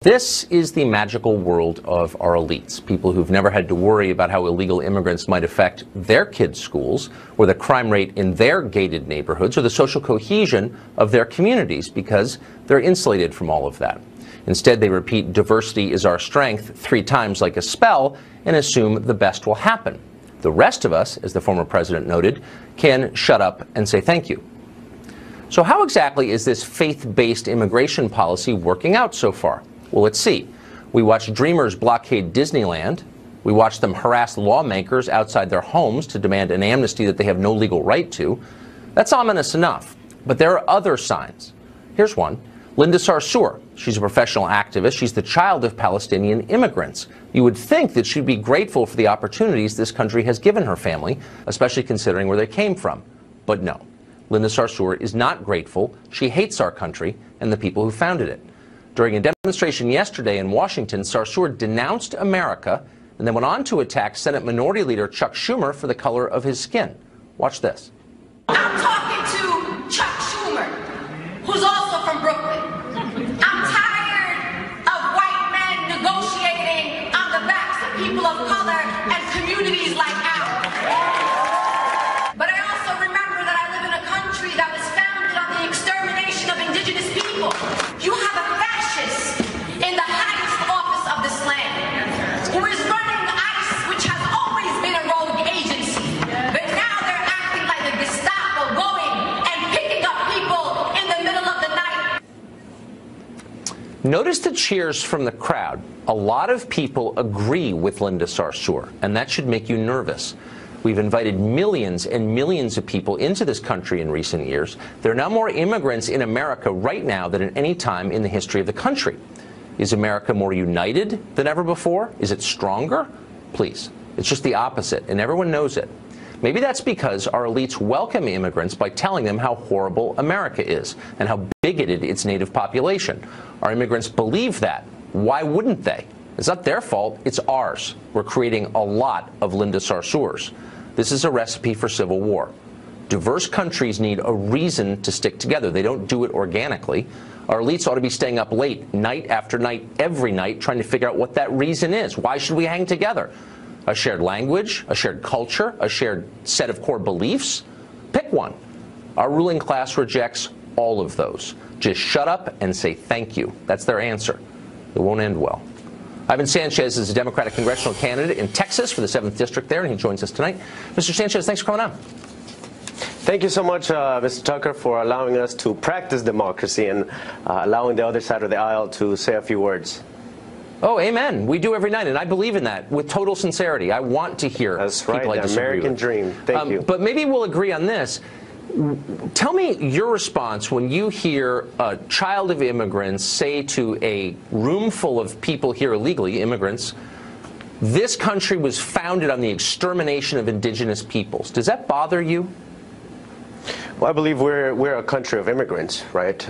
This is the magical world of our elites, people who've never had to worry about how illegal immigrants might affect their kids' schools, or the crime rate in their gated neighborhoods, or the social cohesion of their communities, because they're insulated from all of that. Instead, they repeat diversity is our strength 3 times like a spell and assume the best will happen. The rest of us, as the former president noted, can shut up and say thank you. So how exactly is this faith-based immigration policy working out so far? Well, let's see. We watched dreamers blockade Disneyland. We watched them harass lawmakers outside their homes to demand an amnesty that they have no legal right to. That's ominous enough. But there are other signs. Here's one. Linda Sarsour. She's a professional activist. She's the child of Palestinian immigrants. You would think that she'd be grateful for the opportunities this country has given her family, especially considering where they came from. But no. Linda Sarsour is not grateful. She hates our country and the people who founded it. During a demonstration yesterday in Washington, Sarsour denounced America and then went on to attack Senate Minority Leader Chuck Schumer for the color of his skin. Watch this. I'm talking to Chuck Schumer, who's also from Brooklyn. I'm tired of white men negotiating on the backs of people of color and communities like ours. But I also remember that I live in a country that was founded on the extermination of indigenous people. You have a in the highest office of this land, who is running ICE, which has always been a rogue agency, but now they're acting like the Gestapo, going and picking up people in the middle of the night. Notice the cheers from the crowd. A lot of people agree with Linda Sarsour, and that should make you nervous. We've invited millions and millions of people into this country in recent years. There are now more immigrants in America right now than at any time in the history of the country. Is America more united than ever before? Is it stronger? Please. It's just the opposite, and everyone knows it. Maybe that's because our elites welcome immigrants by telling them how horrible America is and how bigoted its native population. Our immigrants believe that. Why wouldn't they? It's not their fault, it's ours. We're creating a lot of Linda Sarsours. This is a recipe for civil war. Diverse countries need a reason to stick together. They don't do it organically. Our elites ought to be staying up late, night after night, every night, trying to figure out what that reason is. Why should we hang together? A shared language, a shared culture, a shared set of core beliefs? Pick one. Our ruling class rejects all of those. Just shut up and say thank you. That's their answer. It won't end well. Ivan Sanchez is a Democratic congressional candidate in Texas for the 7th District there, and he joins us tonight. Mr. Sanchez, thanks for coming on. Thank you so much, Mr. Tucker, for allowing us to practice democracy and allowing the other side of the aisle to say a few words. Oh, amen. We do every night, and I believe in that with total sincerity. I want to hear people I disagree with. That's right, the American dream. Thank you. But maybe we'll agree on this. Tell me your response when you hear a child of immigrants say to a room full of people here illegally, immigrants, this country was founded on the extermination of indigenous peoples. Does that bother you? Well, I believe we're a country of immigrants, right?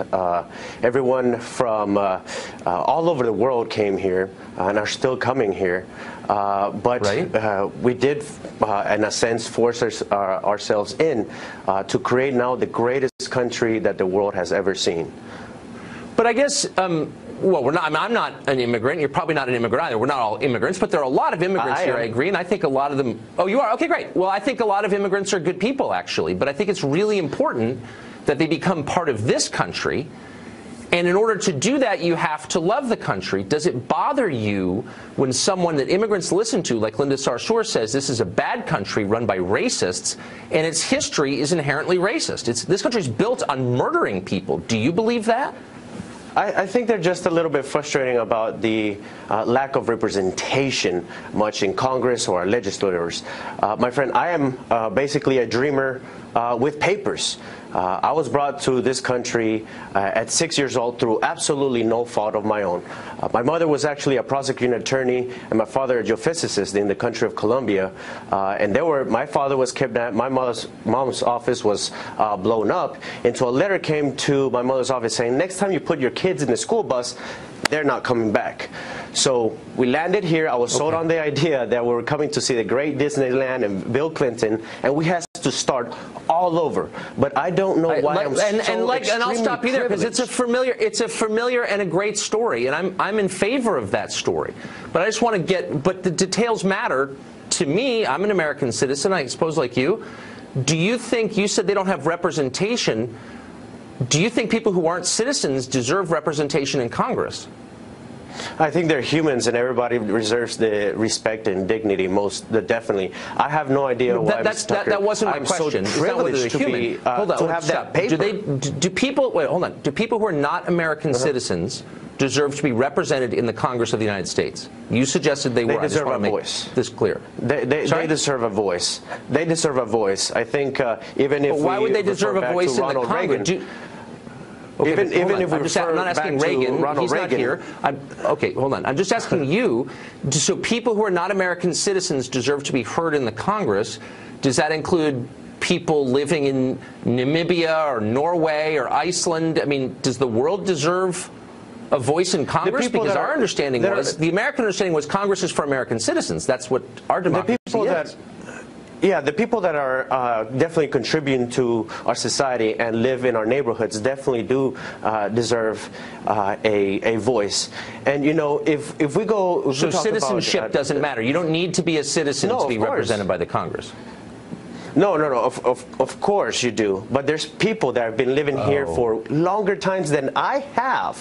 Everyone from all over the world came here and are still coming here. But right. We did, in a sense, force ourselves in to create now the greatest country that the world has ever seen. But I guess, well, we're not. I'm not an immigrant. You're probably not an immigrant either. We're not all immigrants, but there are a lot of immigrants here. I agree, and I think a lot of them. Oh, you are? Okay, great. Well, I think a lot of immigrants are good people, actually. But I think it's really important that they become part of this country. And in order to do that, you have to love the country. Does it bother you when someone that immigrants listen to, like Linda Sarsour, says this is a bad country run by racists, and its history is inherently racist? This country is built on murdering people. Do you believe that? I think they're just a little bit frustrating about the lack of representation much in Congress or our legislators. My friend, I am basically a dreamer with papers. I was brought to this country at 6 years old through absolutely no fault of my own. My mother was actually a prosecuting attorney and my father a geophysicist in the country of Colombia. And my father was kidnapped, my mom's office was blown up, until a letter came to my mother's office saying, next time you put your kids in the school bus, they're not coming back. So we landed here. I was sold on the idea that we were coming to see the great Disneyland and Bill Clinton, and we had to start all over. But I don't know why and I'll stop you there because it's a familiar and a great story, and I'm in favor of that story. But I just want to but the details matter to me. I'm an American citizen, I suppose, like you. Do you think, you said they don't have representation, do you think people who aren't citizens deserve representation in Congress? I think they're humans, and everybody deserves the respect and dignity. Definitely. I have no idea why. That wasn't my question. So privileged to have that paper. Do people? Wait, hold on. Do people who are not American citizens deserve to be represented in the Congress of the United States? You suggested they were. They deserve a voice. This clear. They deserve a voice. They deserve a voice. I think even if why would they deserve a voice in the Congress? Okay, even if I'm not asking Reagan. He's not here. Okay, hold on. I'm just asking you. So people who are not American citizens deserve to be heard in the Congress. Does that include people living in Namibia or Norway or Iceland? I mean, does the world deserve a voice in Congress? Because our understanding was, the American understanding was Congress is for American citizens. That's what our democracy is. Yeah, the people that are definitely contributing to our society and live in our neighborhoods definitely do deserve a voice. And, you know, if we go... So citizenship doesn't matter. You don't need to be a citizen to be represented by the Congress. No. Of course you do. But there's people that have been living here for longer times than I have,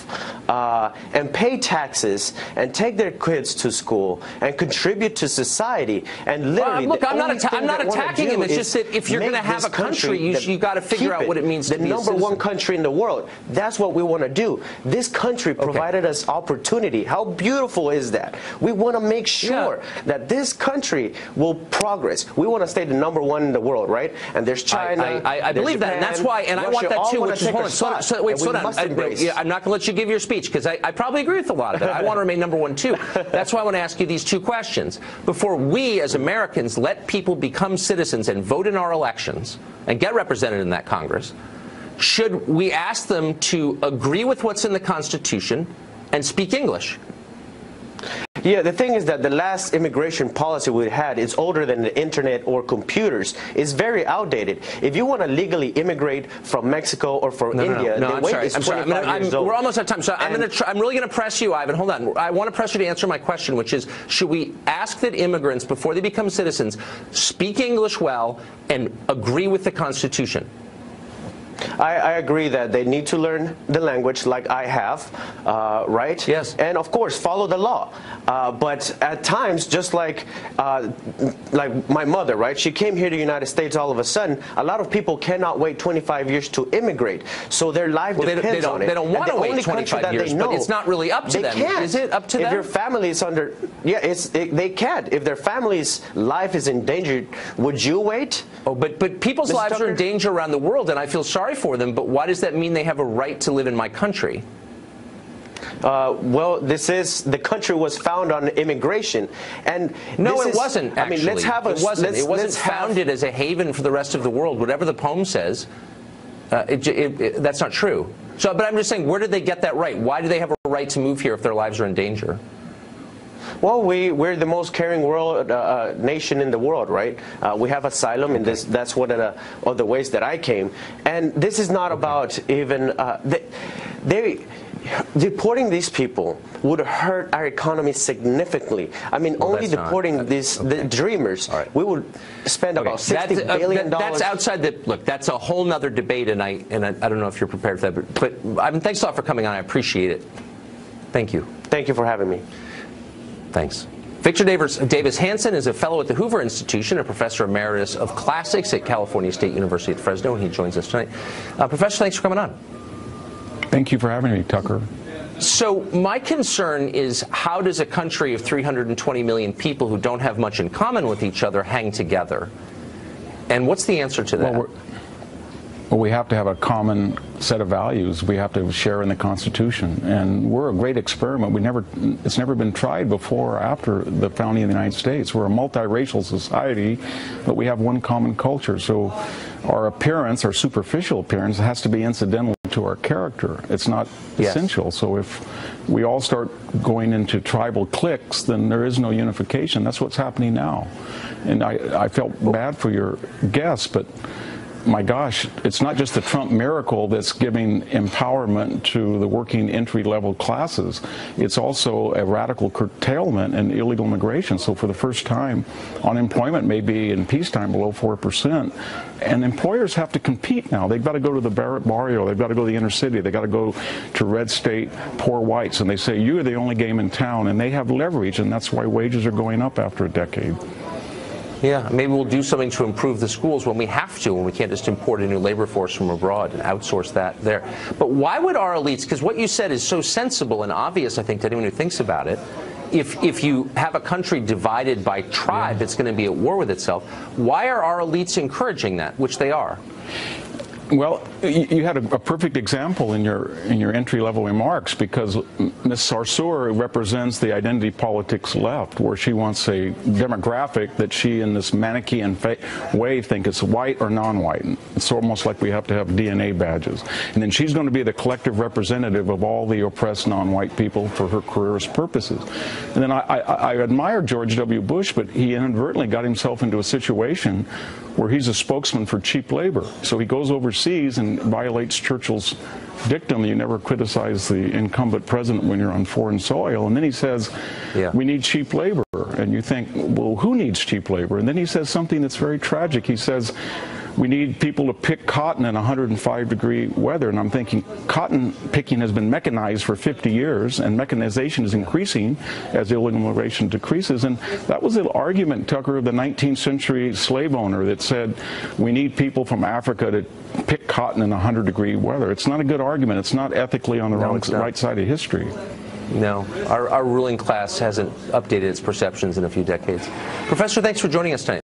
and pay taxes and take their kids to school and contribute to society. And literally, look, I'm not attacking him. It's just that if you're going to have a country, you got to figure out what it means to be a citizen. The #1 country in the world. That's what we want to do. This country provided us opportunity. How beautiful is that? We want to make sure that this country will progress. We want to stay the #1 in the world, right? And there's China. I believe that, and that's why, and Russia, I want that too. Which is, hold on. I'm not going to let you give your speech because I probably agree with a lot of it. I want to remain #1 too. That's why I want to ask you these two questions before we, as Americans, let people become citizens and vote in our elections and get represented in that Congress. Should we ask them to agree with what's in the Constitution and speak English? Yeah, the thing is that the last immigration policy we had is older than the internet or computers. It's very outdated. If you want to legally immigrate from Mexico or from India, the wait is 25 years old. We're almost out of time, so I'm really going to press you, Ivan. Hold on. I want to press you to answer my question, which is, should we ask that immigrants, before they become citizens, speak English well and agree with the Constitution? I agree that they need to learn the language like I have, right? Yes. And of course, follow the law. But at times, just like my mother, right? She came here to the United States all of a sudden. A lot of people cannot wait 25 years to immigrate. So their life depends on it. They don't want to wait 25 years, but it's not really up to them. Is it up to them? If your family is under, they can't. If their family's life is endangered, would you wait? Oh, but people's lives are in danger around the world, and I feel sorry for them, but why does that mean they have a right to live in my country? Well, the country was found on immigration, and no, it wasn't. Actually, I mean, let's have a. It wasn't founded as a haven for the rest of the world. Whatever the poem says, that's not true. So, but I'm just saying, where did they get that right? Why do they have a right to move here if their lives are in danger? Well, we're the most caring nation in the world, right? We have asylum, and that's one of the ways that I came. And this is not about even deporting these people would hurt our economy significantly. I mean, only deporting the dreamers, we would spend about $60 billion. That's outside the look. That's a whole nother debate, and I don't know if you're prepared for that. But I mean, thanks a lot for coming on. I appreciate it. Thank you. Thank you for having me. Thanks. Victor Davis Hanson is a fellow at the Hoover Institution, a professor emeritus of classics at California State University at Fresno, and he joins us tonight. Professor, thanks for coming on. Thank you for having me, Tucker. So my concern is, how does a country of 320 million people who don't have much in common with each other hang together? And what's the answer to that? Well, we have to have a common set of values. We have to share in the Constitution, and we're a great experiment. It's never been tried before or after the founding of the United States. We're a multiracial society, but we have one common culture. So our appearance, our superficial appearance, has to be incidental to our character. It's not essential. So if we all start going into tribal cliques, then there is no unification. That's what's happening now. And I felt bad for your guests, but my gosh, it's not just the Trump miracle that's giving empowerment to the working entry-level classes. It's also a radical curtailment in illegal immigration. So for the first time, unemployment may be in peacetime below 4%. And employers have to compete now. They've got to go to the barrio. They've got to go to the inner city. They've got to go to red state poor whites. And they say, you're the only game in town. And they have leverage, and that's why wages are going up after a decade. Yeah, maybe we'll do something to improve the schools when we have to, when we can't just import a new labor force from abroad and outsource that there. But why would our elites, because what you said is so sensible and obvious, I think, to anyone who thinks about it, if you have a country divided by tribe, it's going to be at war with itself. Why are our elites encouraging that, which they are? Well, you had a perfect example in your entry-level remarks, because Ms. Sarsour represents the identity politics left, where she wants a demographic that she, in this Manichaean way, think it's white or non-white. It's almost like we have to have DNA badges. And then she's going to be the collective representative of all the oppressed non-white people for her careerist purposes. And then I admire George W. Bush, but he inadvertently got himself into a situation where he's a spokesman for cheap labor. So he goes overseas and violates Churchill's dictum, you never criticize the incumbent president when you're on foreign soil. And then he says, we need cheap labor. And you think, well, who needs cheap labor? And then he says something that's very tragic. He says, we need people to pick cotton in 105-degree weather. And I'm thinking, cotton picking has been mechanized for 50 years, and mechanization is increasing as illegal immigration decreases. And that was the argument, Tucker, of the 19th century slave owner that said, we need people from Africa to pick cotton in 100-degree weather. It's not a good argument. It's not ethically on the right side of history. No, our ruling class hasn't updated its perceptions in a few decades. Professor, thanks for joining us tonight.